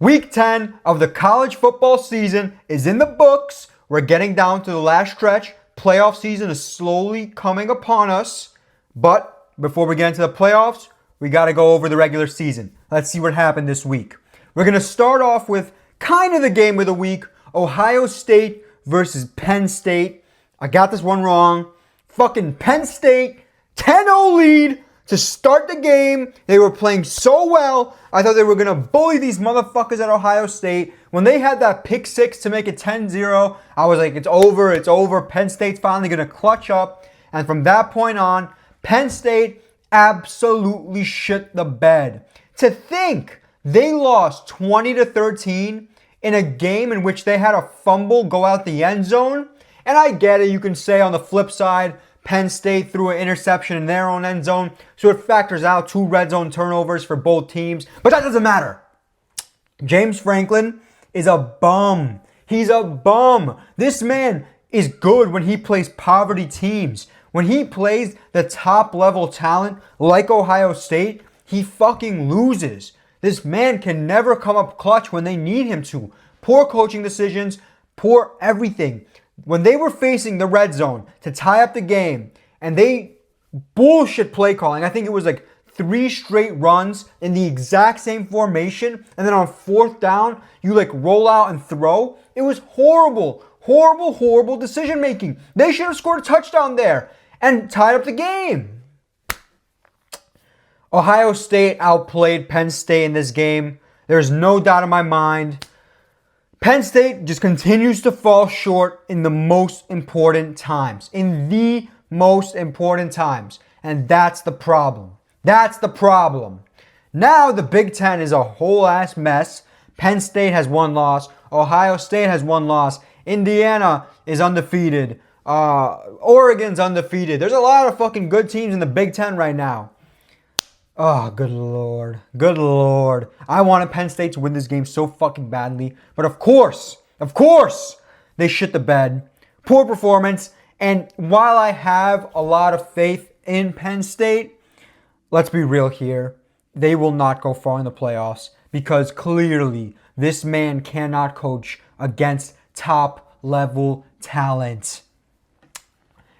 Week 10 of the college football season is in the books. We're getting down to the last stretch. Playoff season is slowly coming upon us. But before we get into the playoffs, we got to go over the regular season. Let's see what happened this week. We're going to start off with kind of the game of the week. Ohio State versus Penn State. I got this one wrong. Fucking Penn State, 10-0 lead to start the game. They were playing so well. I thought they were going to bully these motherfuckers at Ohio State. When they had that pick six to make it 10-0, I was like, it's over, it's over. Penn State's finally going to clutch up. And from that point on, Penn State absolutely shit the bed. To think they lost 20-13 in a game in which they had a fumble go out the end zone. And I get it, you can say on the flip side, Penn State threw an interception in their own end zone, so it factors out 2 red zone turnovers for both teams. But that doesn't matter. James Franklin is a bum. He's a bum. This man is good when he plays poverty teams. When he plays the top level talent like Ohio State, he fucking loses. This man can never come up clutch when they need him to. Poor coaching decisions, poor everything. When they were facing the red zone to tie up the game, and they bullshit play calling, I think it was like 3 straight runs in the exact same formation, and then on 4th down, you like roll out and throw. It was horrible, horrible, horrible decision making. They should have scored a touchdown there and tied up the game. Ohio State outplayed Penn State in this game. There's no doubt in my mind. Penn State just continues to fall short in the most important times. In the most important times. And that's the problem. That's the problem. Now the Big Ten is a whole ass mess. Penn State has 1 loss. Ohio State has 1 loss. Indiana is undefeated. Oregon's undefeated. There's a lot of fucking good teams in the Big Ten right now. Oh, good lord. Good lord. I wanted Penn State to win this game so fucking badly. But of course, they shit the bed. Poor performance. And while I have a lot of faith in Penn State, let's be real here. They will not go far in the playoffs because clearly this man cannot coach against top-level talent.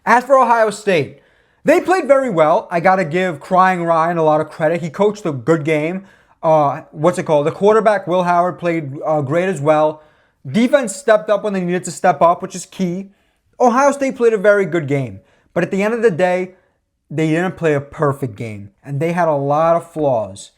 As for Ohio State, they played very well. I got to give Crying Ryan a lot of credit. He coached a good game. The quarterback, Will Howard, played great as well. Defense stepped up when they needed to step up, which is key. Ohio State played a very good game. But at the end of the day, they didn't play a perfect game. And they had a lot of flaws.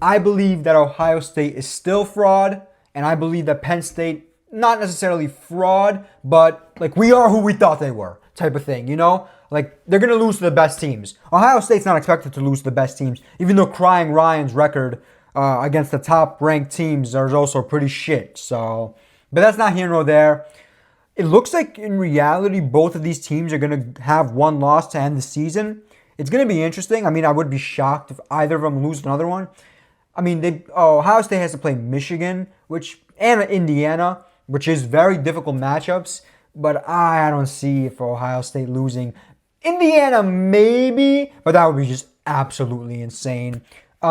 I believe that Ohio State is still fraud. And I believe that Penn State, not necessarily fraud, but like we are who we thought they were type of thing, you know? Like, they're going to lose to the best teams. Ohio State's not expected to lose to the best teams, even though Crying Ryan's record against the top-ranked teams is also pretty shit. So, but that's not here nor there. It looks like, in reality, both of these teams are going to have 1 loss to end the season. It's going to be interesting. I mean, I would be shocked if either of them lose another one. I mean, Ohio State has to play Michigan, and Indiana, which is very difficult matchups. But I don't see for Ohio State losing. Indiana, maybe, but that would be just absolutely insane.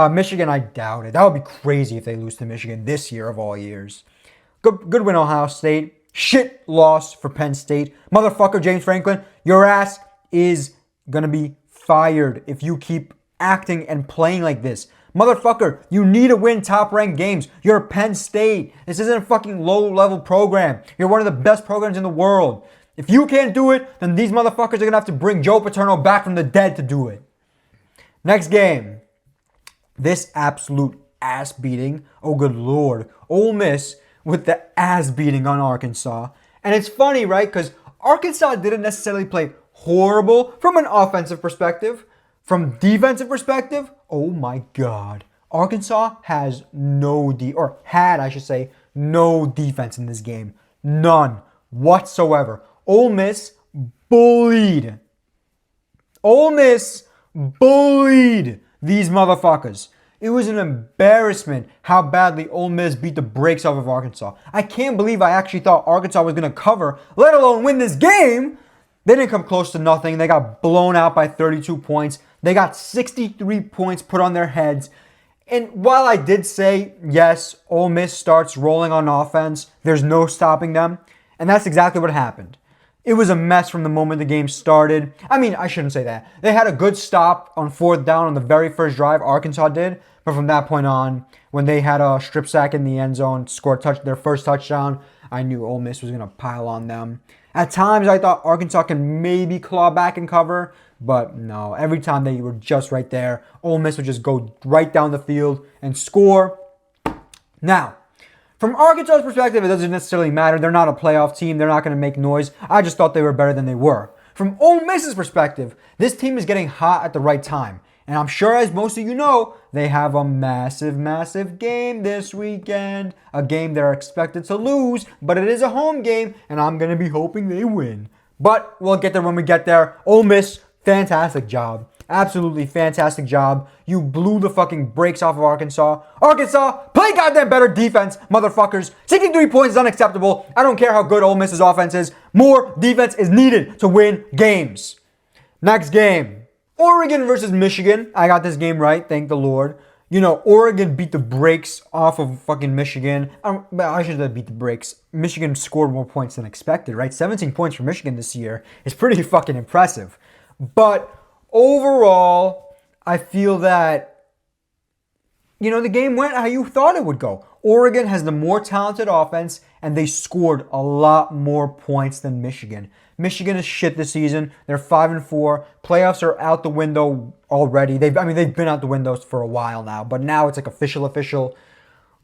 Michigan, I doubt it. That would be crazy if they lose to Michigan this year of all years. Good win, Ohio State. Shit loss for Penn State. Motherfucker, James Franklin, your ass is going to be fired if you keep acting and playing like this. Motherfucker, you need to win top-ranked games. You're Penn State. This isn't a fucking low-level program. You're one of the best programs in the world. If you can't do it, then these motherfuckers are going to have to bring Joe Paterno back from the dead to do it. Next game. This absolute ass beating. Oh, good lord. Ole Miss with the ass beating on Arkansas. And it's funny, right? Because Arkansas didn't necessarily play horrible from an offensive perspective. From defensive perspective, oh my god. Arkansas has no defense in this game. None whatsoever. Ole Miss bullied. Ole Miss bullied these motherfuckers. It was an embarrassment how badly Ole Miss beat the brakes off of Arkansas. I can't believe I actually thought Arkansas was going to cover, let alone win this game. They didn't come close to nothing. They got blown out by 32 points. They got 63 points put on their heads. And while I did say, yes, Ole Miss starts rolling on offense, there's no stopping them. And that's exactly what happened. It was a mess from the moment the game started. I mean, I shouldn't say that. They had a good stop on fourth down on the very first drive, Arkansas did. But from that point on, when they had a strip sack in the end zone, scored their first touchdown, I knew Ole Miss was going to pile on them. At times, I thought Arkansas can maybe claw back and cover, but no. Every time they were just right there, Ole Miss would just go right down the field and score. Now, from Arkansas's perspective, it doesn't necessarily matter. They're not a playoff team. They're not going to make noise. I just thought they were better than they were. From Ole Miss's perspective, this team is getting hot at the right time. And I'm sure, as most of you know, they have a massive, massive game this weekend. A game they're expected to lose, but it is a home game, and I'm going to be hoping they win. But we'll get there when we get there. Ole Miss, fantastic job. Absolutely fantastic job. You blew the fucking brakes off of Arkansas. Arkansas, play goddamn better defense, motherfuckers. 63 points is unacceptable. I don't care how good Ole Miss's offense is. More defense is needed to win games. Next game. Oregon versus Michigan. I got this game right, thank the Lord. You know, Oregon beat the brakes off of fucking Michigan. I should have beat the brakes. Michigan scored more points than expected, right? 17 points for Michigan this year is pretty fucking impressive. But overall, I feel that, you know, the game went how you thought it would go. Oregon has the more talented offense, and they scored a lot more points than Michigan. Michigan is shit this season. They're 5-4. Playoffs are out the window already. They've been out the windows for a while now, but now it's like official.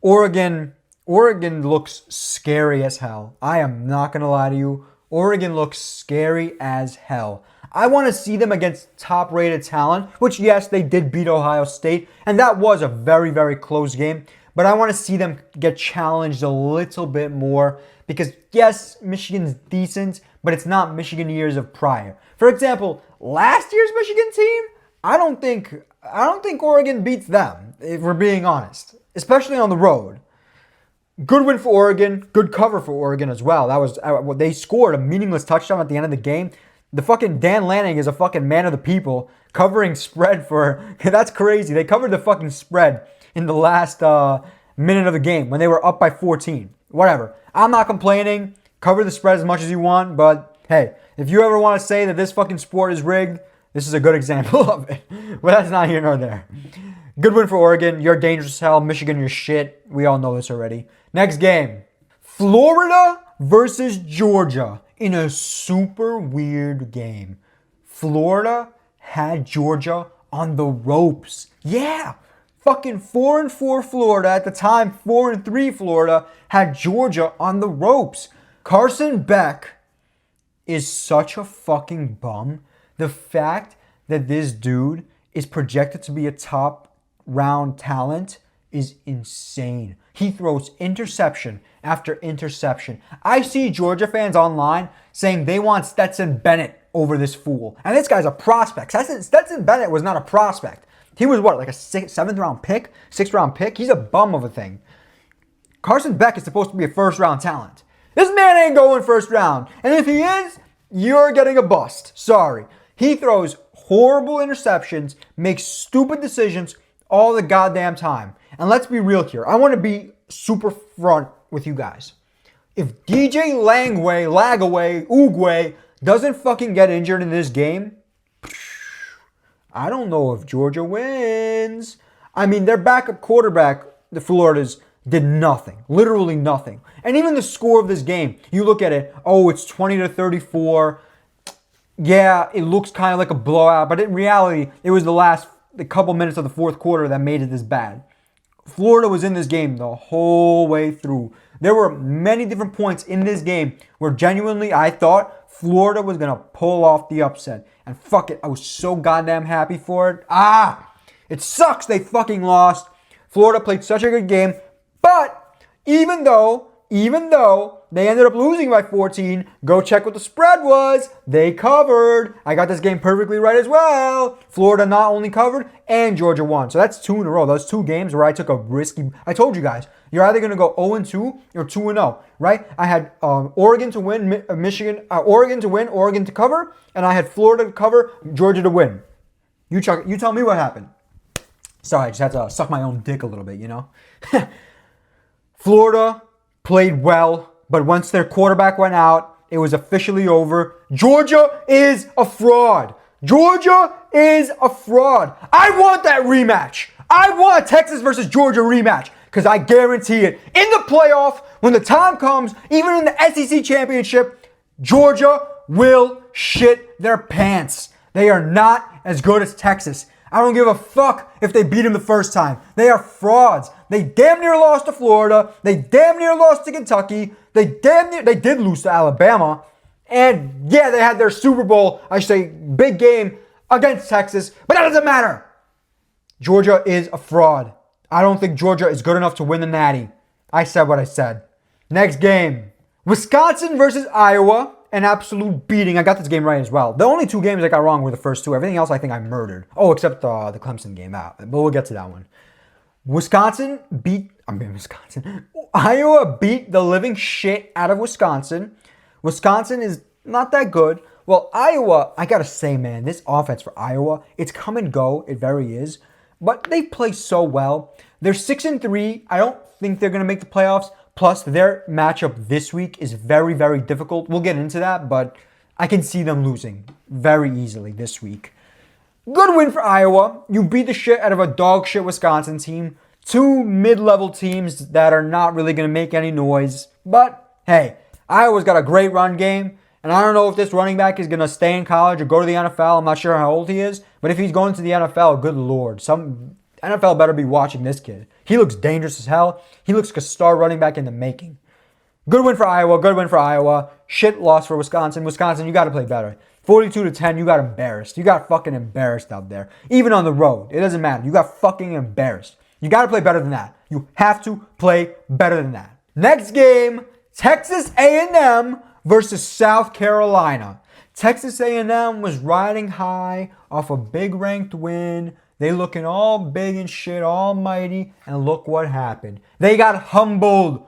Oregon looks scary as hell. I am not gonna lie to you. Oregon looks scary as hell. I want to see them against top-rated talent, which, yes, they did beat Ohio State, and that was a very, very close game. But I want to see them get challenged a little bit more because, yes, Michigan's decent, but it's not Michigan years of prior. For example, last year's Michigan team, I don't think Oregon beats them, if we're being honest, especially on the road. Good win for Oregon, good cover for Oregon as well. That was they scored a meaningless touchdown at the end of the game. The fucking Dan Lanning is a fucking man of the people, covering spread for, that's crazy. They covered the fucking spread in the last minute of the game when they were up by 14. Whatever. I'm not complaining. Cover the spread as much as you want, but hey, if you ever want to say that this fucking sport is rigged, this is a good example of it. But that's not here nor there. Good win for Oregon. You're dangerous as hell. Michigan, you're shit. We all know this already. Next game. Florida versus Georgia in a super weird game. Florida had Georgia on the ropes. Yeah. Fucking 4-4 Florida, at the time 4-3 Florida, had Georgia on the ropes. Carson Beck is such a fucking bum. The fact that this dude is projected to be a top round talent is insane. He throws interception after interception. I see Georgia fans online saying they want Stetson Bennett over this fool. And this guy's a prospect. Stetson Bennett was not a prospect. He was what, like a sixth round pick? He's a bum of a thing. Carson Beck is supposed to be a first round talent. This man ain't going first round. And if he is, you're getting a bust. Sorry. He throws horrible interceptions, makes stupid decisions all the goddamn time. And let's be real here. I want to be super front with you guys. If DJ Lagaway doesn't fucking get injured in this game, I don't know if Georgia wins. I mean, their backup quarterback, the Florida's, did nothing. Literally nothing. And even the score of this game, you look at it, oh, it's 20-34. Yeah, it looks kind of like a blowout, but in reality, it was the couple minutes of the fourth quarter that made it this bad. Florida was in this game the whole way through. There were many different points in this game where genuinely I thought Florida was going to pull off the upset. And fuck it, I was so goddamn happy for it. It sucks they fucking lost. Florida played such a good game. But even though they ended up losing by 14, go check what the spread was. They covered. I got this game perfectly right as well. Florida not only covered, and Georgia won. So that's 2 in a row. Those 2 games where I took a risky... I told you guys, you're either going to go 0-2 or 2-0, right? I had Oregon to win, Oregon to win, Oregon to cover, and I had Florida to cover, Georgia to win. You tell me what happened. Sorry, I just had to suck my own dick a little bit, you know? Florida played well, but once their quarterback went out, it was officially over. Georgia is a fraud. Georgia is a fraud. I want that rematch. I want a Texas versus Georgia rematch because I guarantee it. In the playoff, when the time comes, even in the SEC championship, Georgia will shit their pants. They are not as good as Texas. I don't give a fuck if they beat them the first time. They are frauds. They damn near lost to Florida. They damn near lost to Kentucky. They did lose to Alabama. And yeah, they had their Super Bowl, I should say, big game against Texas. But that doesn't matter. Georgia is a fraud. I don't think Georgia is good enough to win the Natty. I said what I said. Next game. Wisconsin versus Iowa. An absolute beating. I got this game right as well. The only two games I got wrong were the first two. Everything else I think I murdered. Oh, except the Clemson game out. But we'll get to that one. Iowa beat the living shit out of Wisconsin. Wisconsin is not that good. Well, Iowa, I gotta say, man, this offense for Iowa, it's come and go. It very is. But they play so well. They're 6-3. I don't think they're gonna make the playoffs. Plus, their matchup this week is very, very difficult. We'll get into that, but I can see them losing very easily this week. Good win for Iowa. You beat the shit out of a dog shit Wisconsin team. Two mid-level teams that are not really going to make any noise. But, hey, Iowa's got a great run game. And I don't know if this running back is going to stay in college or go to the NFL. I'm not sure how old he is. But if he's going to the NFL, good Lord. Some NFL better be watching this kid. He looks dangerous as hell. He looks like a star running back in the making. Good win for Iowa. Good win for Iowa. Shit loss for Wisconsin. Wisconsin, you got to play better. 42-10, you got embarrassed. You got fucking embarrassed out there. Even on the road. It doesn't matter. You got fucking embarrassed. You got to play better than that. You have to play better than that. Next game, Texas A&M versus South Carolina. Texas A&M was riding high off a big ranked win. They looking all big and shit, almighty, and look what happened. They got humbled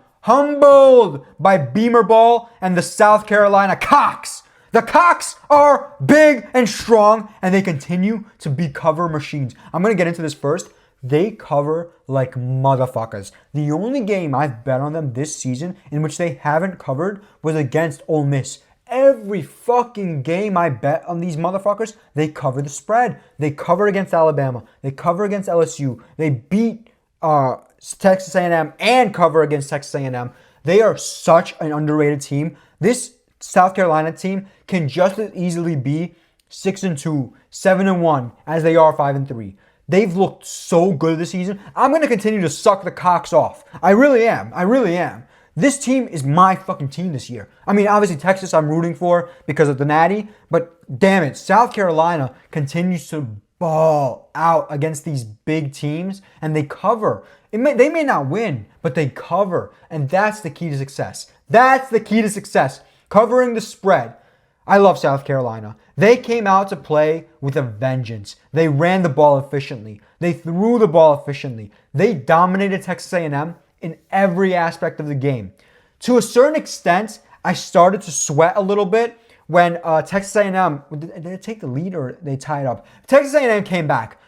by Beamer Ball and the South Carolina Cocks. The Cocks are big and strong, and they continue to be cover machines. I'm going to get into this first. They cover like motherfuckers. The only game I've bet on them this season in which they haven't covered was against Ole Miss. Every fucking game I bet on these motherfuckers, they cover the spread. They cover against Alabama. They cover against LSU. They beat Texas A&M and cover against Texas A&M. They are such an underrated team. This South Carolina team can just as easily be 6-2, 7-1 as they are 5-3. They've looked so good this season. I'm going to continue to suck the Cocks off. I really am. This team is my fucking team this year. I mean, obviously Texas I'm rooting for because of the Natty, but damn it, South Carolina continues to ball out against these big teams, and they cover. They may not win, but they cover, and that's the key to success. Covering the spread. I love South Carolina. They came out to play with a vengeance. They ran the ball efficiently. They threw the ball efficiently. They dominated Texas A&M in every aspect of the game. To a certain extent, I started to sweat a little bit when Texas A&M, did they take the lead or they tied up? Texas A&M came back.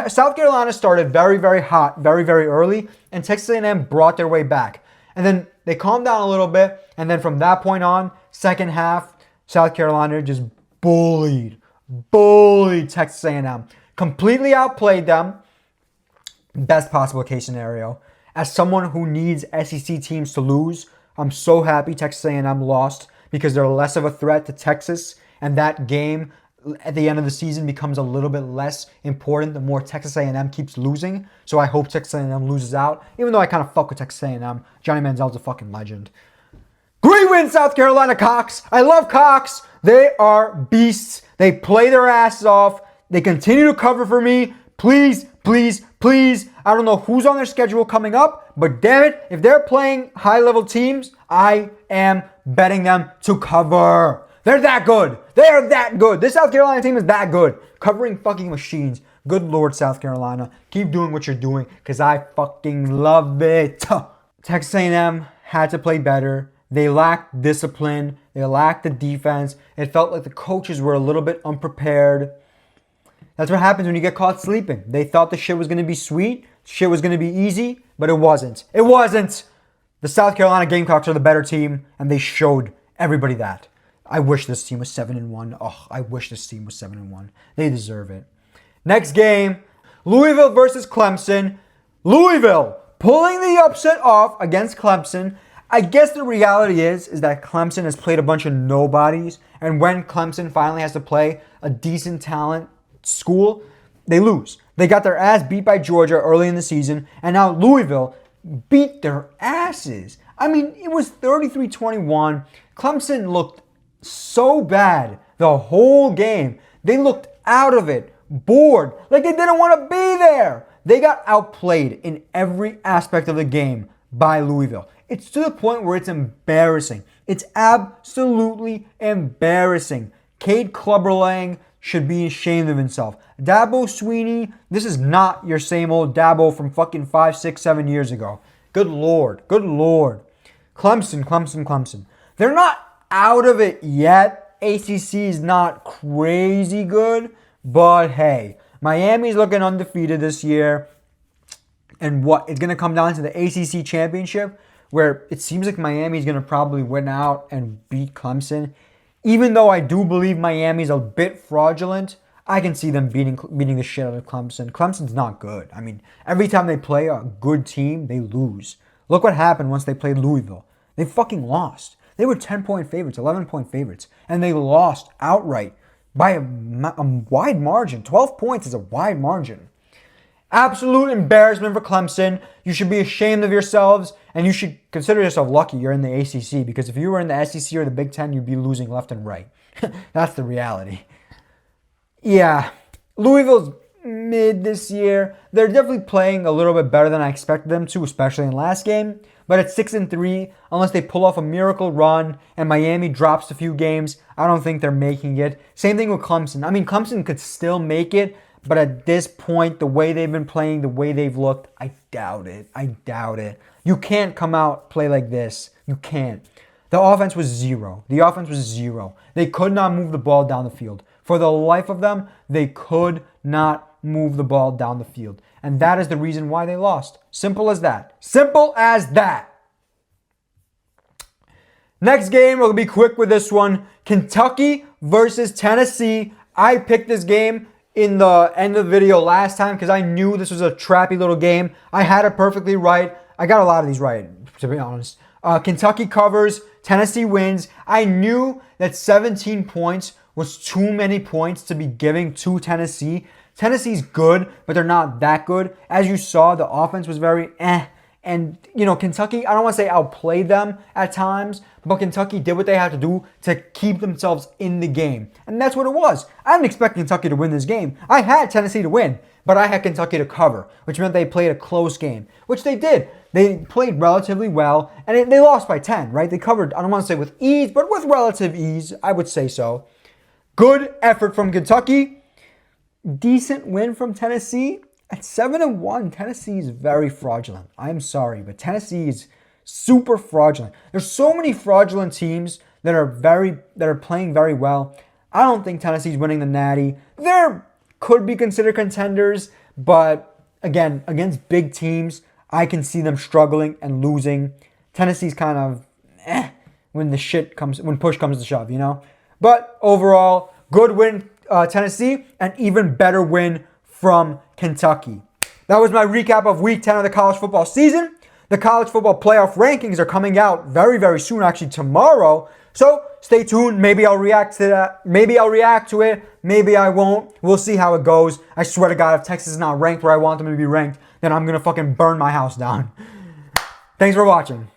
South Carolina started very, very hot, very, very early, and Texas A&M brought their way back. And then they calmed down a little bit, and then from that point on, second half, South Carolina just bullied Texas A&M. Completely outplayed them. Best possible case scenario. As someone who needs SEC teams to lose, I'm so happy Texas A&M lost because they're less of a threat to Texas, and that game at the end of the season becomes a little bit less important the more Texas A&M keeps losing. So I hope Texas A&M loses out, even though I kind of fuck with Texas A&M. Johnny Manziel's a fucking legend. Great win, South Carolina Cocks. I love Cocks. They are beasts. They play their asses off. They continue to cover for me. Please. I don't know who's on their schedule coming up, but damn it, if they're playing high-level teams, I am betting them to cover. They're that good. They are that good. This South Carolina team is that good. Covering fucking machines. Good Lord, South Carolina. Keep doing what you're doing because I fucking love it. Texas A&M had to play better. They lacked discipline. They lacked the defense. It felt like the coaches were a little bit unprepared. That's what happens when you get caught sleeping. They thought the shit was going to be sweet, shit was going to be easy, but it wasn't. It wasn't. The South Carolina Gamecocks are the better team, and they showed everybody that. I wish this team was 7-1. Oh, I wish this team was 7-1. They deserve it. Next game, Louisville versus Clemson. Louisville pulling the upset off against Clemson. I guess the reality is that Clemson has played a bunch of nobodies, and when Clemson finally has to play a decent talent school, they lose. They got their ass beat by Georgia early in the season, and now Louisville beat their asses. I mean, it was 33-21. Clemson looked so bad the whole game. They looked out of it, bored, like they didn't want to be there. They got outplayed in every aspect of the game by Louisville. It's to the point where it's embarrassing. It's absolutely embarrassing. Cade Clubberlang should be ashamed of himself. Dabo Swinney, this is not your same old Dabo from fucking 5, 6, 7 years ago. Good Lord. Good Lord. Clemson. They're not out of it yet. ACC is not crazy good, but hey, Miami's looking undefeated this year. And what? It's going to come down to the ACC championship, where it seems like Miami's going to probably win out and beat Clemson. Even though I do believe Miami's a bit fraudulent, I can see them beating the shit out of Clemson. Clemson's not good. I mean, every time they play a good team, they lose. Look what happened once they played Louisville. They fucking lost. They were 10-point favorites, 11-point favorites, and they lost outright by a wide margin. 12 points is a wide margin. Absolute embarrassment for Clemson. You should be ashamed of yourselves, and you should consider yourself lucky you're in the ACC, because if you were in the SEC or the Big Ten, you'd be losing left and right. That's the reality. Yeah, Louisville's mid this year. They're definitely playing a little bit better than I expected them to, especially in last game. But at 6-3, unless they pull off a miracle run and Miami drops a few games, I don't think they're making it. Same thing with Clemson. I mean, Clemson could still make it, but at this point, the way they've been playing, the way they've looked, I doubt it. You can't come out play like this. You can't. The offense was zero. They could not move the ball down the field. For the life of them, they could not move the ball down the field. And that is the reason why they lost. Simple as that. Next game, we'll be quick with this one. Kentucky versus Tennessee. I picked this game in the end of the video last time because I knew this was a trappy little game. I had it perfectly right. I got a lot of these right, to be honest. Kentucky covers. Tennessee wins. I knew that 17 points was too many points to be giving to Tennessee. Tennessee's good, but they're not that good. As you saw, the offense was very And, Kentucky, I don't want to say outplayed them at times, but Kentucky did what they had to do to keep themselves in the game. And that's what it was. I didn't expect Kentucky to win this game. I had Tennessee to win, but I had Kentucky to cover, which meant they played a close game, which they did. They played relatively well, and they lost by 10, right? They covered, I don't want to say with ease, but with relative ease, I would say so. Good effort from Kentucky. Decent win from Tennessee. At 7-1, Tennessee is very fraudulent. I'm sorry, but Tennessee is super fraudulent. There's so many fraudulent teams that are playing very well. I don't think Tennessee's winning the Natty. They could be considered contenders, but again, against big teams, I can see them struggling and losing. Tennessee's kind of when push comes to shove, But overall, good win, Tennessee, and even better win from Kentucky. That was my recap of Week 10 of the college football season. The college football playoff rankings are coming out very, very soon, actually tomorrow. So stay tuned. Maybe I'll react to that. Maybe I'll react to it. Maybe I won't. We'll see how it goes. I swear to God, if Texas is not ranked where I want them to be ranked, then I'm going to fucking burn my house down. Thanks for watching.